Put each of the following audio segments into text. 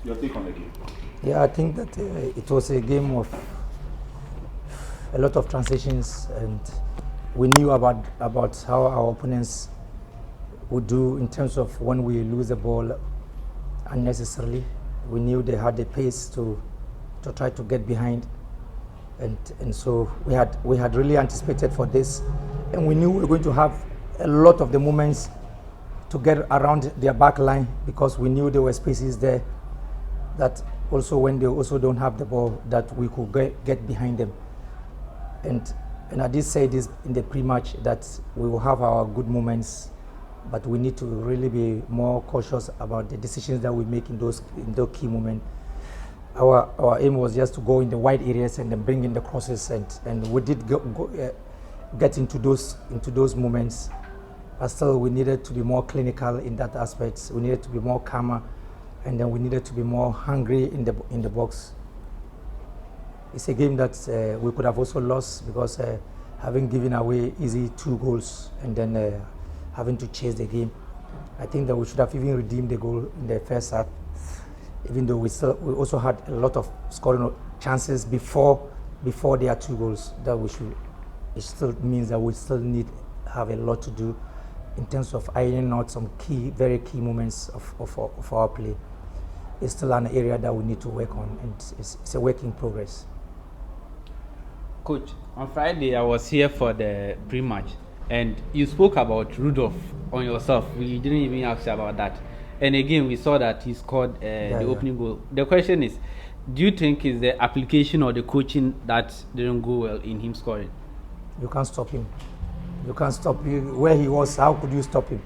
Your take on the game? Yeah, I think that it was a game of a lot of transitions, and we knew about how our opponents would do in terms of when we lose the ball unnecessarily. We knew they had the pace to try to get behind, and so we had really anticipated for this, and we knew we were going to have a lot of the moments to get around their back line, because we knew there were spaces there that also when they also don't have the ball that we could get behind them. And I did say this in the pre-match that we will have our good moments, but we need to really be more cautious about the decisions that we make in those key moments. Our aim was just to go in the wide areas and then bring in the crosses, and we did get into those moments. But still, we needed to be more clinical in that aspect. We needed to be more calmer, and then we needed to be more hungry in the box. It's a game that we could have also lost, because having given away easy 2 goals and then having to chase the game, I think that we should have even redeemed the goal in the first half, even though we also had a lot of scoring chances before there 2 goals. It still means that we still have a lot to do in terms of ironing out some very key moments of our play. It's still an area that we need to work on, and it's a work in progress. Coach, on Friday I was here for the pre-match, and you spoke about Rudolph on yourself. We didn't even ask you about that. And again, we saw that he scored the opening goal. The question is, do you think it's the application or the coaching that didn't go well in him scoring? You can't stop him. You can't stop him. Where he was, how could you stop him?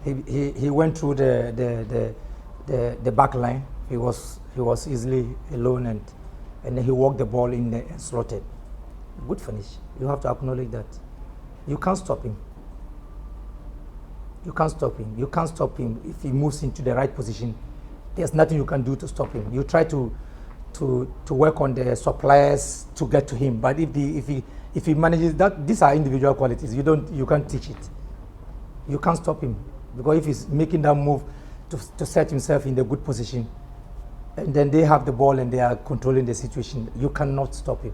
He went through the back line. He was easily alone, and then he walked the ball in and slotted. Good finish. You have to acknowledge that. You can't stop him. You can't stop him. You can't stop him if he moves into the right position. There's nothing you can do to stop him. You try to work on the suppliers to get to him, but if he manages that, these are individual qualities. You can't teach it. You can't stop him, because if he's making that move to set himself in the good position, and then they have the ball and they are controlling the situation, you cannot stop him.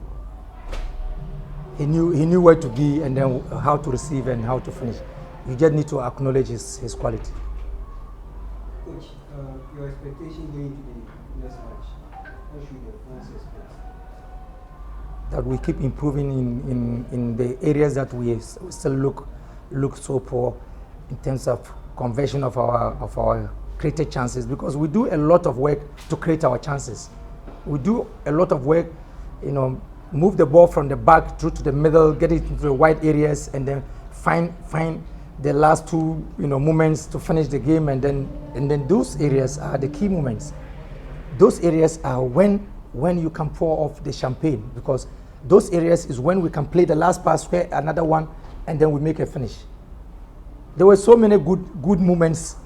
He knew where to be, and then how to receive and how to finish. You just need to acknowledge his quality. Coach, your expectation going to the next match, what should the fans expect? That we keep improving in the areas that we still look so poor in terms of conversion of our created chances, because we do a lot of work to create our chances. We do a lot of work, move the ball from the back through to the middle, get it into the wide areas, and then find the last 2 moments to finish the game, and then those areas are the key moments. Those areas are when you can pour off the champagne, because those areas is when we can play the last pass, where another one, and then we make a finish. There were so many good moments,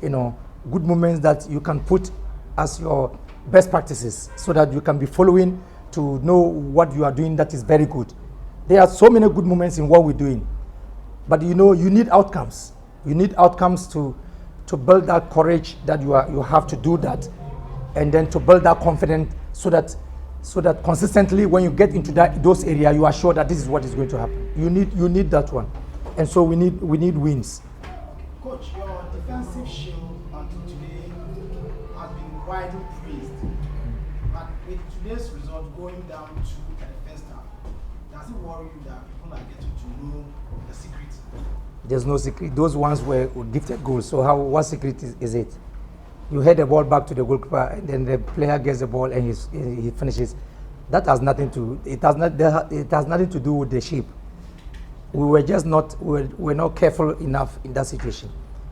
good moments that you can put as your best practices, so that you can be following to know what you are doing that is very good. There are so many good moments in what we're doing, but you need outcomes. You need outcomes to build that courage that you have to do that, and then to build that confidence, so that consistently when you get into those areas, you are sure that this is what is going to happen. You need that one, and so we need wins. Coach, your defensive shield until today has been widely praised, but with today's result going down 2 at the first half, does it worry you that people are getting to know the secret? There's no secret. Those ones were gifted goals. So what secret is it? You head the ball back to the goalkeeper, and then the player gets the ball and he finishes. That has nothing to. It has nothing to do with the shape. We were just not. We're not careful enough in that situation,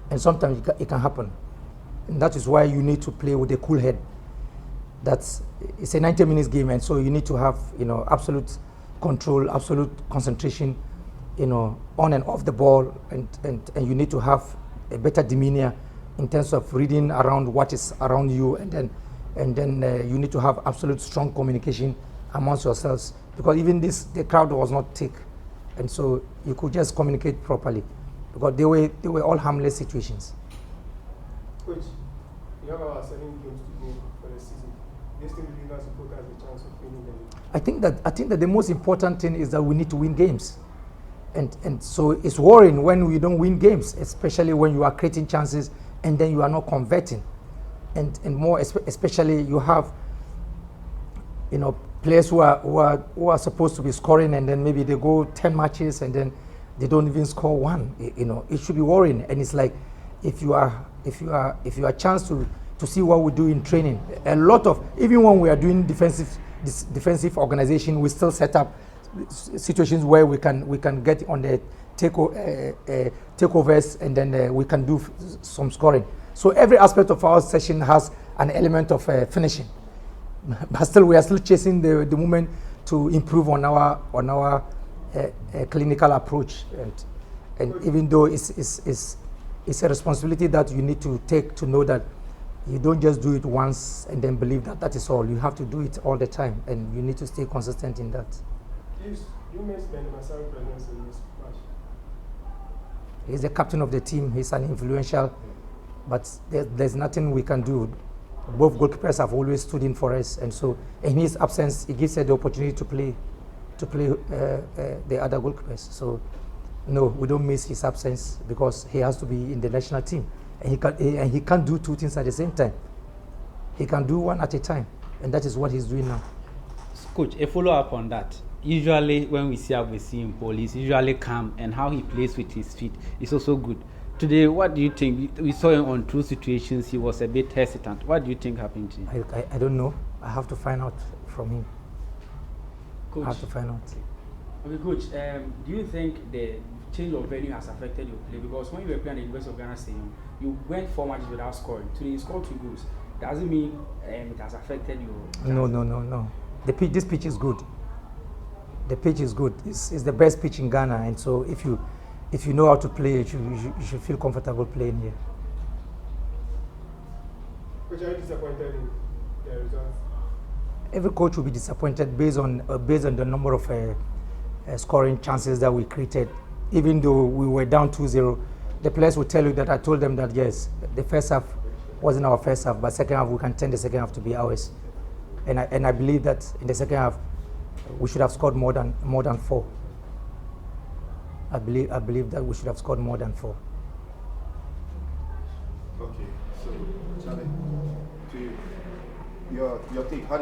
and sometimes it can happen. And that is why you need to play with a cool head. It's a 90 minutes game, and so you need to have absolute control, absolute concentration, on and off the ball, and you need to have a better demeanor in terms of reading around what is around you, and then you need to have absolute strong communication amongst yourselves, because even the crowd was not thick, and so you could just communicate properly, because they were all harmless situations. Coach, We have about 7 games to go for the season. They still leave us support as a chance of winning the league. I think that the most important thing is that we need to win games. And so it's worrying when we don't win games, especially when you are creating chances and then you are not converting. And more especially you have, you know, players who are supposed to be scoring and then maybe they go 10 matches and then they don't even score one. You know, it should be worrying. And it's like if you are a chance to see what we do in training, a lot of, even when we are doing defensive organization, we still set up situations where we can get on the takeovers and then we can do some scoring. So every aspect of our session has an element of finishing, but still we are still chasing the moment to improve on our clinical approach. And even though it's a responsibility that you need to take, to know that you don't just do it once and then believe that that is all. You have to do it all the time, and you need to stay consistent in that. You mentioned Masaru's presence in this match. He's the captain of the team. He's an influential, but there's nothing we can do. Both goalkeepers have always stood in for us, and so in his absence, it gives us the opportunity to play the other goalkeepers. So no, we don't miss his absence because he has to be in the national team, and he can't do two things at the same time. He can do one at a time, and that is what he's doing now. Coach, a follow-up on that. Usually when we see in Paul, he's usually calm, and how he plays with his feet is also good. Today, what do you think? We saw him on two situations, he was a bit hesitant. What do you think happened to him? I don't know. I have to find out from him. Coach, I have to find out. Okay, Coach, do you think the change of venue has affected your play? Because when you were playing at the University of Ghana Stadium, you went 4 matches without scoring. Today you scored 2 goals. Doesn't mean it has affected you. No. This pitch is good. The pitch is good. It's the best pitch in Ghana, and so if you know how to play it, you should feel comfortable playing here. Coach, are you disappointed in the results? Every coach will be disappointed based on the number of scoring chances that we created. Even though we were down 2-0, the players will tell you that I told them that yes, the first half wasn't our first half, but second half we can turn the second half to be ours. And I believe that in the second half we should have scored more than 4. I believe that we should have scored more than 4. Okay, so Charlie, to you, your take. How